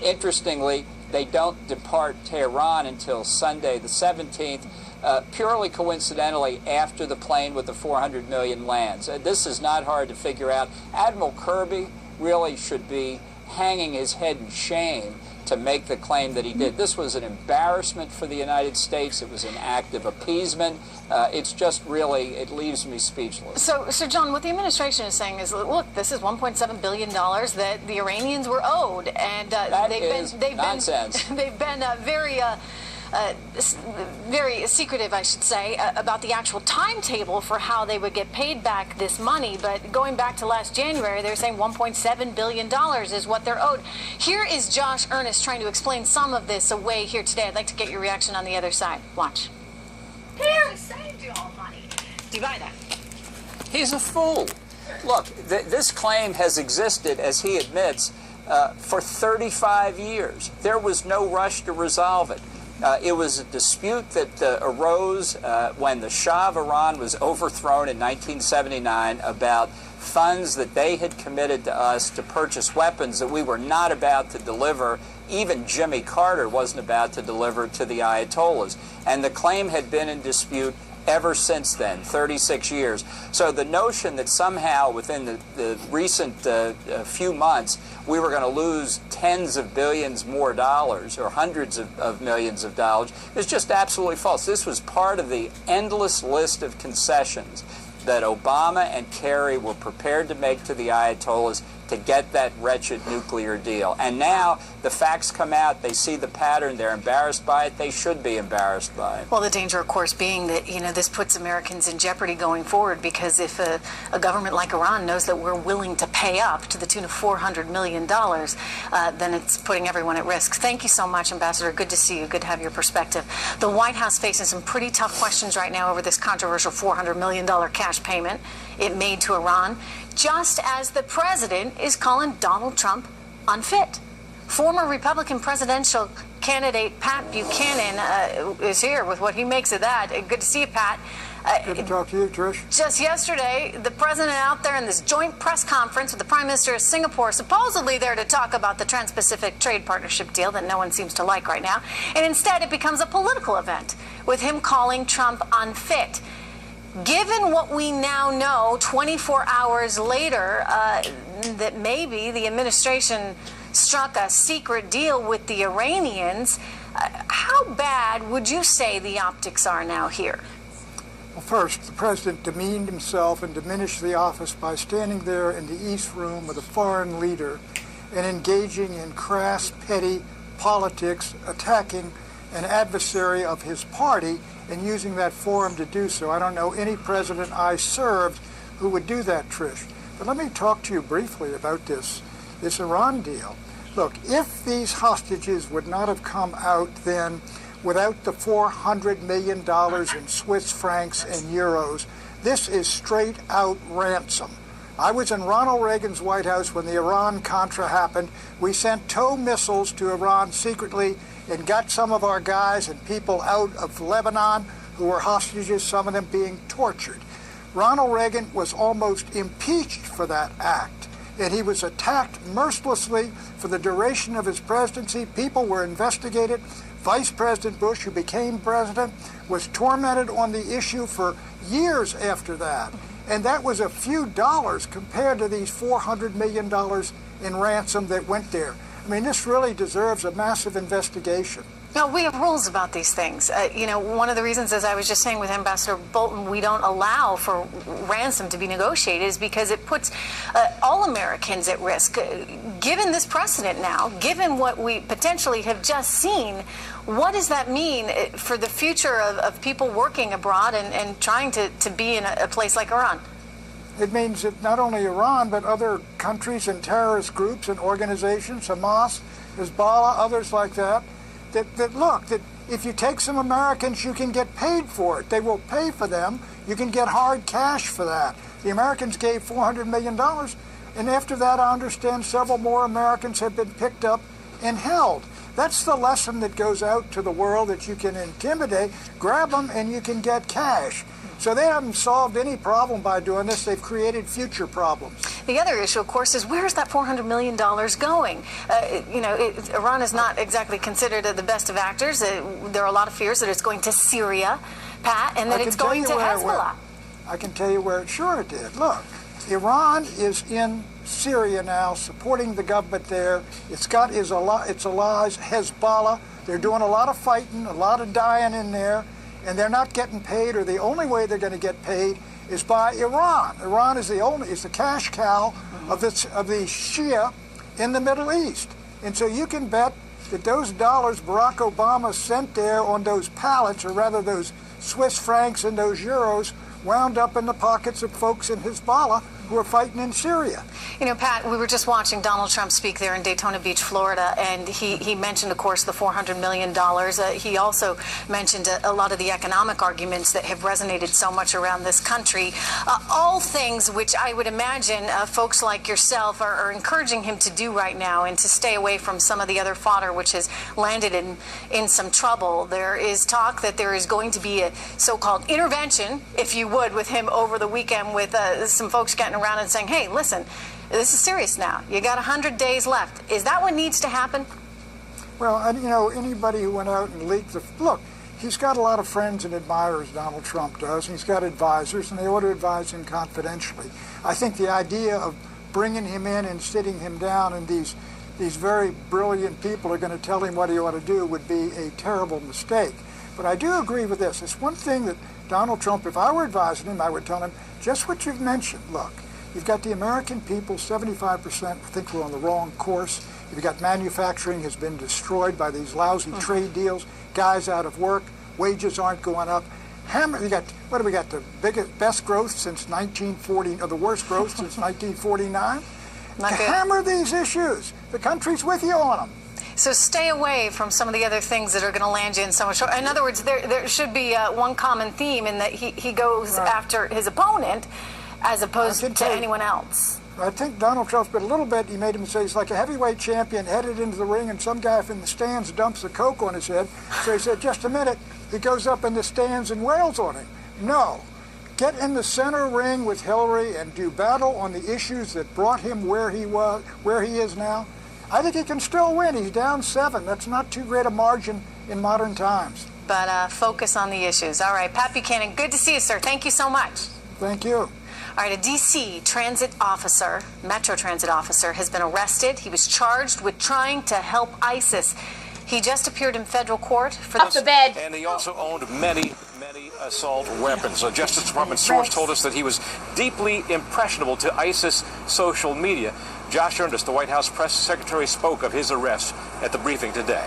Interestingly, they don't depart Tehran until Sunday the 17th, purely coincidentally after the plane with the 400 million lands. This is not hard to figure out. Admiral Kirby really should be hanging his head in shame to make the claim that he did. This was an embarrassment for the United States. It was an act of appeasement. It's just really, it leaves me speechless. So, John, what the administration is saying is, look, this is $1.7 billion that the Iranians were owed, and they've been very secretive, I should say, about the actual timetable for how they would get paid back this money. But going back to last January, they're saying $1.7 billion is what they're owed. Here is Josh Earnest trying to explain some of this away here today. I'd like to get your reaction on the other side. Watch. He saved you all money. Do you buy that? He's a fool. Look, this claim has existed, as he admits, for 35 years. There was no rush to resolve it. It was a dispute that arose when the Shah of Iran was overthrown in 1979 about funds that they had committed to us to purchase weapons that we were not about to deliver. Even Jimmy Carter wasn't about to deliver to the Ayatollahs. And the claim had been in dispute ever since then, 36 years. So the notion that somehow within the recent few months we were going to lose tens of billions more dollars or hundreds of millions of dollars is just absolutely false. This was part of the endless list of concessions that Obama and Kerry were prepared to make to the Ayatollahs to get that wretched nuclear deal. And now the facts come out, they see the pattern, they're embarrassed by it, they should be embarrassed by it. Well, the danger, of course, being that, this puts Americans in jeopardy going forward, because if a government like Iran knows that we're willing to pay up to the tune of $400 million, then it's putting everyone at risk. Thank you so much, Ambassador. Good to see you. Good to have your perspective. The White House facing some pretty tough questions right now over this controversial $400 million cash payment it made to Iran, just as the president is calling Donald Trump unfit. Former Republican presidential candidate Pat Buchanan is here with what he makes of that. Good to see you, Pat. Good to talk to you, Trish. Just yesterday, the president out there in this joint press conference with the Prime Minister of Singapore, supposedly there to talk about the Trans-Pacific Trade Partnership deal that no one seems to like right now. And instead, it becomes a political event with him calling Trump unfit. Given what we now know 24 hours later, that maybe the administration struck a secret deal with the Iranians, how bad would you say the optics are now here? Well, first, the president demeaned himself and diminished the office by standing there in the East Room with a foreign leader and engaging in crass, petty politics, attacking an adversary of his party and using that forum to do so. I don't know any president I served who would do that, Trish. But let me talk to you briefly about this Iran deal. Look, if these hostages would not have come out then without the $400 million in Swiss francs and euros, this is straight out ransom. I was in Ronald Reagan's White House when the Iran-Contra happened. We sent TOW missiles to Iran secretly and got some of our guys and people out of Lebanon who were hostages, some of them being tortured. Ronald Reagan was almost impeached for that act, and he was attacked mercilessly for the duration of his presidency. People were investigated. Vice President Bush, who became president, was tormented on the issue for years after that. And that was a few dollars compared to these $400 million in ransom that went there. I mean, this really deserves a massive investigation. No, we have rules about these things. One of the reasons, as I was just saying with Ambassador Bolton, we don't allow for ransom to be negotiated is because it puts all Americans at risk. Given this precedent now, given what we potentially have just seen, what does that mean for the future of people working abroad and trying to be in a place like Iran? It means that not only Iran, but other countries and terrorist groups and organizations, Hamas, Hezbollah, others like that, that if you take some Americans, you can get paid for it. They will pay for them. You can get hard cash for that. The Americans gave $400 million, and after that, I understand several more Americans have been picked up and held. That's the lesson that goes out to the world, that you can intimidate, grab them, and you can get cash. So they haven't solved any problem by doing this. They've created future problems. The other issue, of course, is where is that $400 million going? Iran is not exactly considered the best of actors. There are a lot of fears that it's going to Syria, Pat, and that it's going to Hezbollah. I can tell you where it sure it did. Look, Iran is in Syria now, supporting the government there. It's got its allies, Hezbollah. They're doing a lot of fighting, a lot of dying in there, and they're not getting paid, or the only way they're going to get paid is by Iran. Iran is the cash cow of the Shia in the Middle East. And so you can bet that those dollars Barack Obama sent there on those pallets, or rather those Swiss francs and those euros, wound up in the pockets of folks in Hezbollah who are fighting in Syria. You know, Pat, we were just watching Donald Trump speak there in Daytona Beach, Florida, and he mentioned, of course, the $400 million. He also mentioned a lot of the economic arguments that have resonated so much around this country. All things which I would imagine folks like yourself are encouraging him to do right now, and to stay away from some of the other fodder which has landed in some trouble. There is talk that there is going to be a so-called intervention, if you would, with him over the weekend, with some folks getting around and saying, hey, listen, this is serious now. You got 100 days left. Is that what needs to happen? Well, anybody who went out and leaked look, he's got a lot of friends and admirers, Donald Trump does, and he's got advisors, and they ought to advise him confidentially. I think the idea of bringing him in and sitting him down, and these very brilliant people are going to tell him what he ought to do, would be a terrible mistake. But I do agree with this. It's one thing that Donald Trump, if I were advising him, I would tell him just what you've mentioned. Look, you've got the American people, 75% think we're on the wrong course. You've got manufacturing has been destroyed by these lousy trade deals, guys out of work, wages aren't going up. We got the best growth since 1940, or the worst growth since 1949. Hammer these issues. The country's with you on them. So stay away from some of the other things that are going to land you in so much trouble. In other words, there should be one common theme in that he goes after his opponent as opposed to anyone else. I think Donald Trump's been a little bit, he made him say he's like a heavyweight champion headed into the ring, and some guy from the stands dumps a Coke on his head. So he said, just a minute. He goes up in the stands and wails on him. No. Get in the center ring with Hillary and do battle on the issues that brought him where he is now. I think he can still win. He's down 7. That's not too great a margin in modern times. But focus on the issues. All right, Pat Buchanan, good to see you, sir. Thank you so much. Thank you. All right, a D.C. Metro Transit officer, has been arrested. He was charged with trying to help ISIS. He just appeared in federal court for the bed. And he also owned many assault weapons. A Justice Department source told us that he was deeply impressionable to ISIS social media. Josh Earnest, the White House press secretary, spoke of his arrest at the briefing today.